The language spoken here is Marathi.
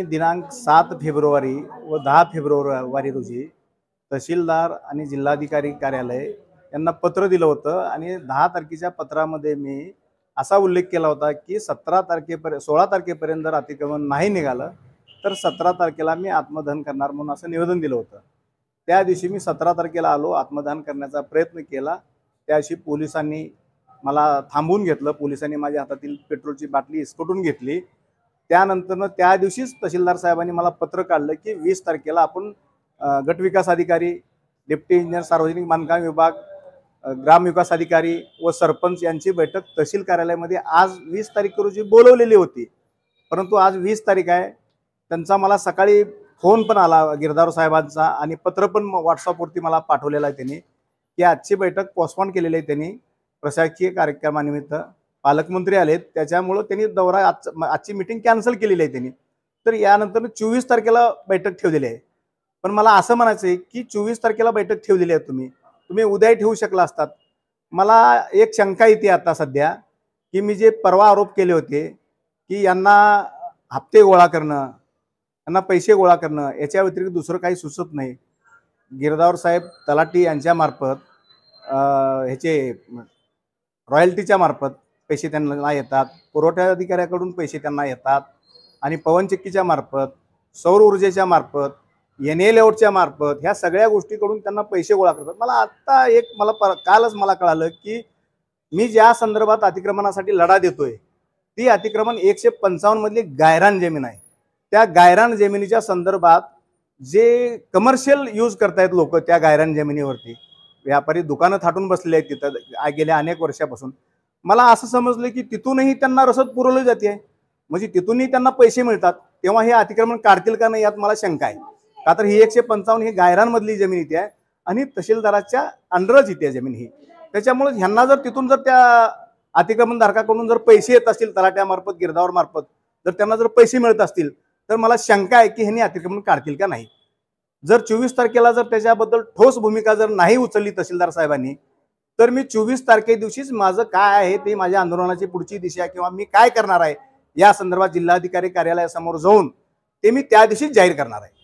दिनांक 7 फेब्रुवारी व 10 फेब्रुवारी रोजी तहसीलदार आणि जिल्हाधिकारी कार्यालय यांना पत्र दिलं होतं आणि 10 तारखेच्या पत्रामध्ये मी असा उल्लेख केला होता की 16 तारखेपर्यंत जर अतिक्रमण नाही निघालं तर 17 तारखेला मी आत्मदहन करणार म्हणून असं निवेदन दिलं होतं। त्या दिवशी मी 17 तारखेला आलो, आत्मदहन करण्याचा प्रयत्न केला। त्याशी पोलिसांनी मला थांबवून घेतलं, पोलिसांनी माझ्या हातातील पेट्रोलची बाटली हिसकटून घेतली। त्यानंतर त्या दिवशीच तहसीलदार साहेबांनी मला पत्र काढलं की 20 तारखेला आपण गट विकास अधिकारी, डेप्टी इंजिनियर सार्वजनिक बांधकाम विभाग, ग्राम विकास अधिकारी व सरपंच यांची बैठक तहसील कार्यालयामध्ये आज 20 तारीख रोजी बोलवलेली होती। परंतु आज 20 तारीख आहे। त्यांचा मला सकाळी फोन पण आला गिरदार साहेबांचा आणि पत्र पण व्हॉट्सअपवरती मला पाठवलेलं आहे त्यांनी की आजची बैठक पोस्टपोन केलेली आहे। त्यांनी प्रशासकीय कार्यक्रमानिमित्त पालकमंत्री आलेत, त्याच्यामुळे त्यांनी दौरा आजची मीटिंग कॅन्सल केलेली आहे त्यांनी। तर यानंतर 24 तारखेला बैठक ठेवलेली आहे। पण मला असं म्हणायचं आहे की 24 तारखेला बैठक ठेवलेली आहे, तुम्ही उद्याही ठेवू शकला असतात। मला एक शंका येते आता सध्या की मी जे परवा आरोप केले होते की यांना हप्ते गोळा करणं, यांना पैसे गोळा करणं याच्या व्यतिरिक्त दुसरं काही सुचत नाही। गिरदावर साहेब तलाठी यांच्या मार्फत ह्याचे रॉयल्टीच्या मार्फत पैसे त्यांना येतात, पुरवठा अधिकाऱ्याकडून पैसे त्यांना येतात आणि पवनचक्कीच्या मार्फत, सौर ऊर्जेच्या मार्फत, NA लेआउटच्या मार्फत ह्या सगळ्या गोष्टीकडून त्यांना पैसे गोळा करतात। मला आता कालच मला कळालं की मी ज्या संदर्भात अतिक्रमणासाठी लढा देतोय ती अतिक्रमण 155 मधली गायरान जमीन आहे। त्या गायरान जमिनीच्या संदर्भात जे कमर्शियल यूज करतायत लोक त्या गायरान जमिनीवरती, व्यापारी दुकानं थाटून बसलेले आहेत तिथं गेल्या अनेक वर्षापासून। मला असं समजलं की तिथूनही त्यांना रसद पुरवली जाते, म्हणजे तिथूनही त्यांना पैसे मिळतात, तेव्हा हे अतिक्रमण काढतील का नाही यात मला शंका आहे। का तर ही 155 ही गायरानमधली जमीन इथे आहे आणि तहसीलदाराच्या अंडरच इथे जमीन ही। त्याच्यामुळे ह्यांना जर तिथून जर त्या अतिक्रमण धारकाकडून जर पैसे येत असतील तलाट्यामार्फत, गिरदावर मार्फत जर त्यांना जर पैसे मिळत असतील तर मला शंका आहे की ह्यांनी अतिक्रमण काढतील का नाही। जर 24 तारखेला जर त्याच्याबद्दल ठोस भूमिका जर नाही उचलली तहसीलदार साहेबांनी तर मी 24 तारखे दिवशीच माझं काय आहे ते, माझ्या आंदोलनाची पुढची दिशा किंवा मी काय करणार आहे या संदर्भात जिल्हाधिकारी कार्यालयासमोर जाऊन ते मी त्या दिवशीच जाहीर करणार आहे।